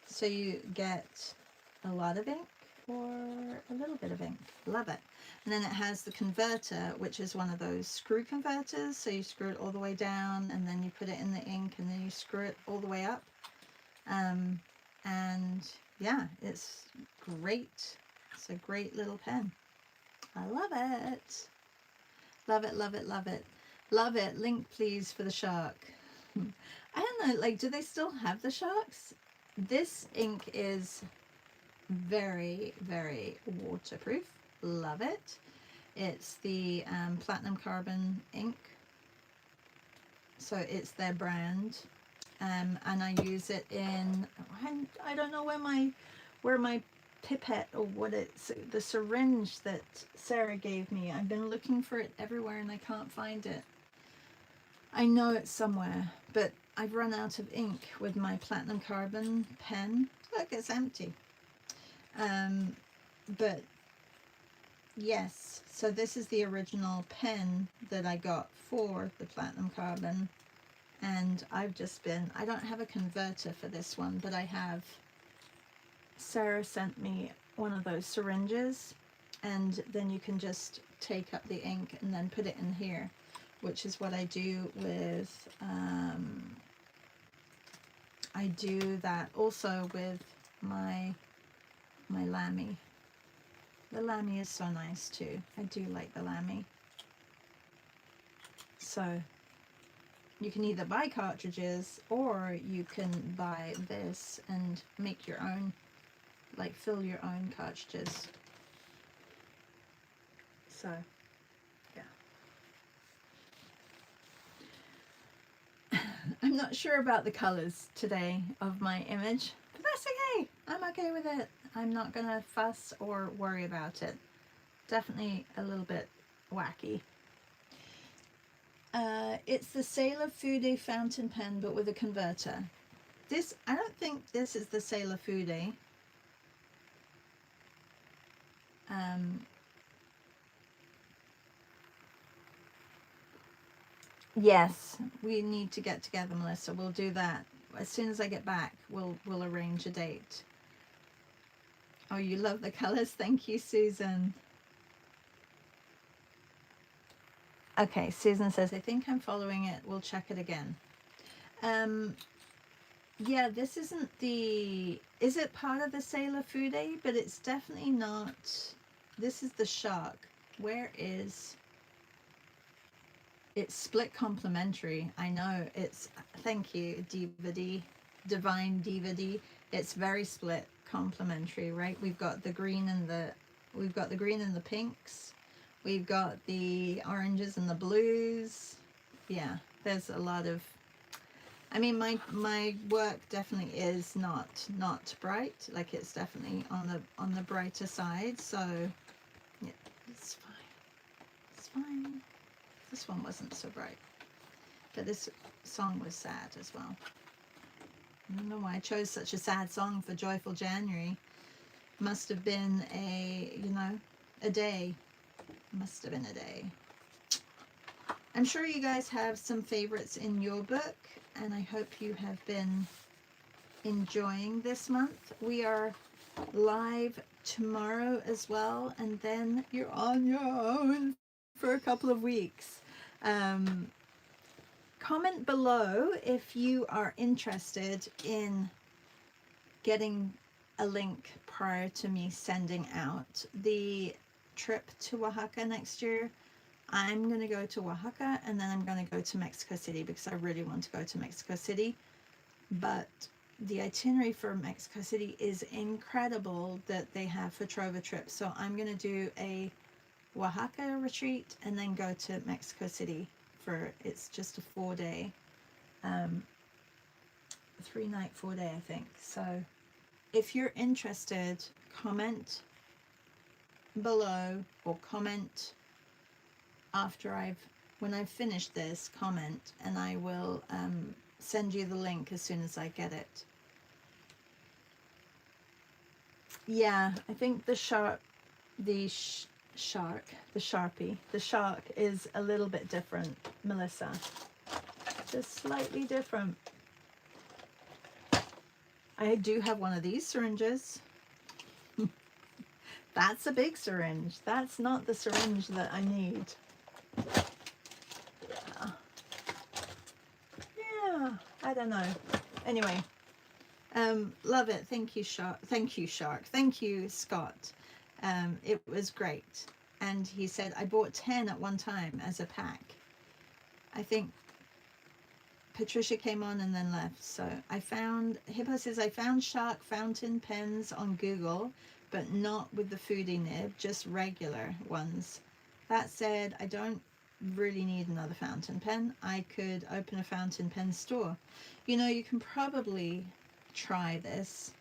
So you get a lot of ink for a little bit of ink. Love it. And then it has the converter, which is one of those screw converters. So you screw it all the way down and then you put it in the ink and then you screw it all the way up. And yeah, it's great. It's a great little pen. I love it. Love it, love it, love it. Love it. Link, please, for the shark. I don't know, like, do they still have the sharks? This ink is very, very waterproof. Love it. It's the platinum carbon ink. So it's their brand. And I use it in, I don't know where my pipette or what it's, the syringe that Sarah gave me. I've been looking for it everywhere and I can't find it. I know it's somewhere, but I've run out of ink with my platinum carbon pen. Look, it's empty. But yes, so this is the original pen that I got for the platinum carbon. And I've just been, I don't have a converter for this one, but I have, Sarah sent me one of those syringes, and then you can just take up the ink and then put it in here, which is what I do with, I do that also with my Lamy. The Lamy is so nice too. I do like the Lamy. So you can either buy cartridges or you can buy this and make your own, like fill your own cartridges. So, yeah. I'm not sure about the colors today of my image, but that's okay. I'm okay with it. I'm not gonna fuss or worry about it. Definitely a little bit wacky. It's the Sailor Fude fountain pen, but with a converter. This, I don't think this is the Sailor Fude. Yes, we need to get together, Melissa. We'll do that. As soon as I get back, we'll arrange a date. Oh, you love the colors. Thank you, Susan. Okay, Susan says, I think I'm following it. We'll check it again. Yeah, this isn't the... Is it part of the Sailor Fude? But it's definitely not... This is the shark. Where is... It's split complementary. I know. It's... Thank you, DVD. Divine DVD. It's very split complementary, right? We've got the green and the... We've got the green and the pinks. We've got the oranges and the blues. Yeah, there's a lot of... I mean, my work definitely is not bright. Like, it's definitely on the brighter side. So, yeah, it's fine. It's fine. This one wasn't so bright, but this song was sad as well. I don't know why I chose such a sad song for Joyful January. Must have been a, you know, a day. Must have been a day. I'm sure you guys have some favorites in your book, and I hope you have been enjoying this month. We are live tomorrow as well, and then you're on your own for a couple of weeks. Comment below if you are interested in getting a link prior to me sending out the trip to Oaxaca next year. I'm going to go to Oaxaca, and then I'm going to go to Mexico City because I really want to go to Mexico City. But the itinerary for Mexico City is incredible that they have for Trova trips. So I'm going to do a Oaxaca retreat and then go to Mexico City for, it's just a 4-day, 3-night, 4-day, I think. So if you're interested, comment below or comment after when I've finished this, comment, and I will send you the link as soon as I get it. Yeah, I think the Sharpie is a little bit different, Melissa. Just slightly different. I do have one of these syringes. That's a big syringe. That's not the syringe that I need. Yeah, I don't know. Anyway, love it. Thank you, Shark. Thank you, Shark. Thank you, Scott. It was great. And he said, I bought 10 at one time as a pack. I think Patricia came on and then left. So Hippo says, I found shark fountain pens on Google, but not with the foodie nib, just regular ones. That said, I don't really need another fountain pen. I could open a fountain pen store. You know, you can probably try this,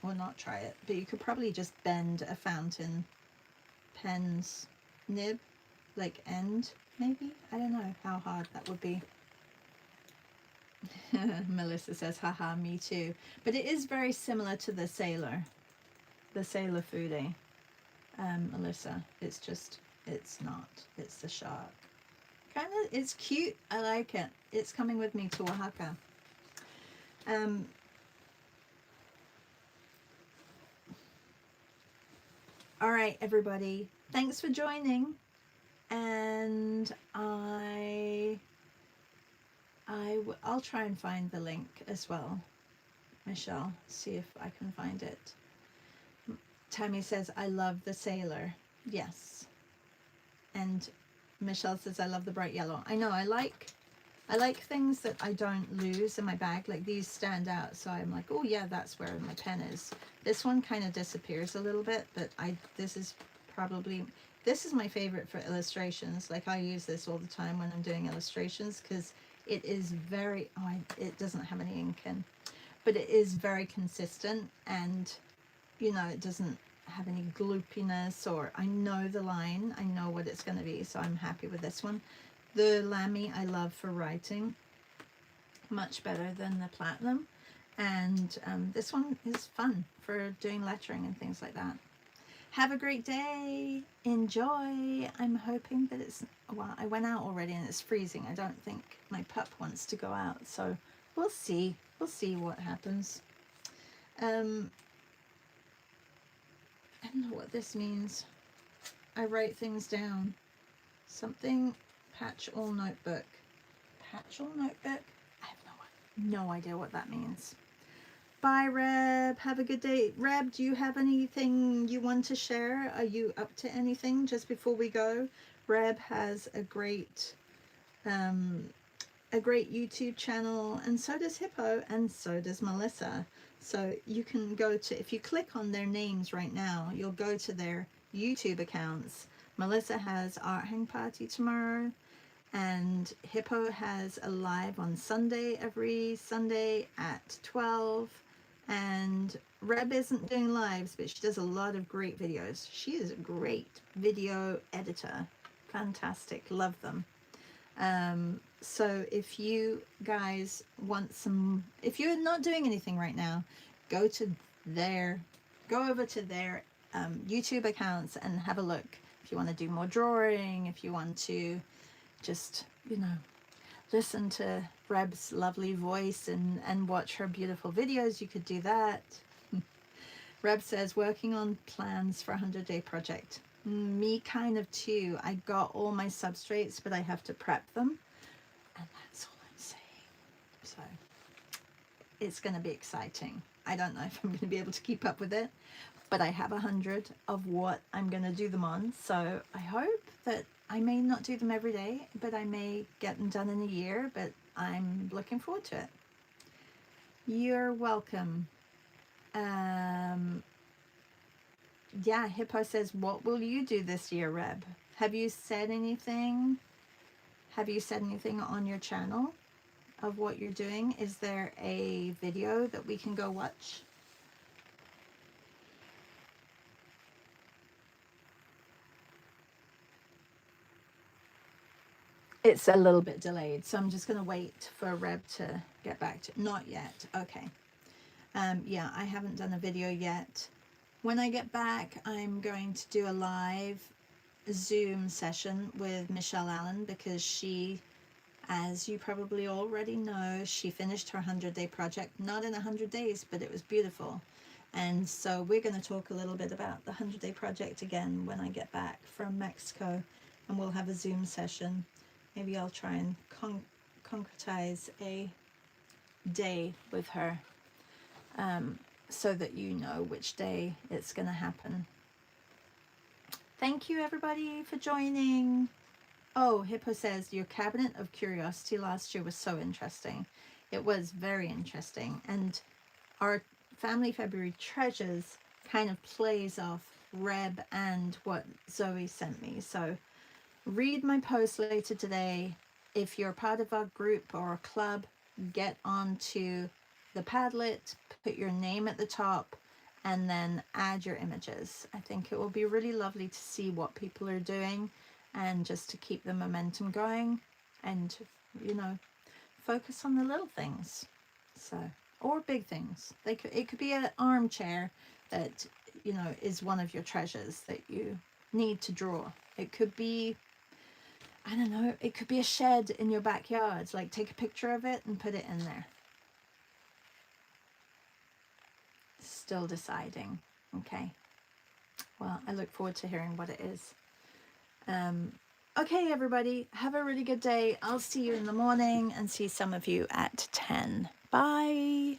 or not try it, but you could probably just bend a fountain pen's nib, like end, maybe? I don't know how hard that would be. Melissa says, haha, me too. But it is very similar to the sailor foodie. Melissa, it's not. It's the shark. Kind of, it's cute. I like it. It's coming with me to Oaxaca. All right, everybody. Thanks for joining. And I'll try and find the link as well, Michelle. See if I can find it. Tammy says, I love the sailor. Yes. And Michelle says, I love the bright yellow. I know, I like things that I don't lose in my bag. Like these stand out, so I'm like, oh yeah, that's where my pen is. This one kind of disappears a little bit, but this is my favorite for illustrations. Like I use this all the time when I'm doing illustrations because it is very, it doesn't have any ink in, but it is very consistent, and you know, it doesn't have any gloopiness, or I know the line, I know what it's going to be, so I'm happy with this one. The Lamy I love for writing, much better than the Platinum, and this one is fun for doing lettering and things like that. Have a great day. Enjoy. I'm hoping that well, I went out already and it's freezing. I don't think my pup wants to go out, so we'll see. We'll see what happens. I don't know what this means. I write things down. Something, patch all notebook. Patch all notebook? I have no idea what that means. Bye, Reb. Have a good day. Reb, do you have anything you want to share? Are you up to anything just before we go? Reb has a great YouTube channel, and so does Hippo, and so does Melissa. So you can go to, if you click on their names right now, you'll go to their YouTube accounts. Melissa has Art Hang Party tomorrow, and Hippo has a live on Sunday, every Sunday at 12. And Reb isn't doing lives, but she does a lot of great videos. She is a great video editor. Fantastic. Love them. So if you guys want if you're not doing anything right now, go over to their YouTube accounts and have a look. If you want to do more drawing, if you want to just, you know, listen to Reb's lovely voice and watch her beautiful videos, you could do that. Reb says, working on plans for a 100-day project. Me kind of too. I got all my substrates, but I have to prep them. And that's all I'm saying. So it's going to be exciting. I don't know if I'm going to be able to keep up with it, but I have 100 of what I'm going to do them on. So I hope that I may not do them every day, but I may get them done in a year, but I'm looking forward to it. You're welcome. Yeah, Hippo says, what will you do this year, Reb? Have you said anything? Have you said anything on your channel of what you're doing? Is there a video that we can go watch? It's a little bit delayed, so I'm just going to wait for Reb to get back to. Not yet. Okay. Yeah, I haven't done a video yet. When I get back, I'm going to do a live Zoom session with Michelle Allen, because she, as you probably already know, she finished her 100-day project. Not in 100 days, but it was beautiful. And so we're going to talk a little bit about the 100-day project again when I get back from Mexico, and we'll have a Zoom session. Maybe I'll try and concretize a day with her, so that you know which day it's going to happen. Thank you everybody for joining. Oh, Hippo says your cabinet of curiosity last year was so interesting. It was very interesting, and our Family February Treasures kind of plays off Reb and what Zoe sent me. So read my post later today. If you're part of a group or a club, get onto the Padlet, put your name at the top, and then add your images. I think it will be really lovely to see what people are doing, and just to keep the momentum going, and, you know, focus on the little things. So, or big things. It could be an armchair that, you know, is one of your treasures that you need to draw. It could be, I don't know, it could be a shed in your backyard. Like, take a picture of it and put it in there. Still deciding. Okay. Well, I look forward to hearing what it is. Okay, everybody, have a really good day. I'll see you in the morning and see some of you at 10. Bye.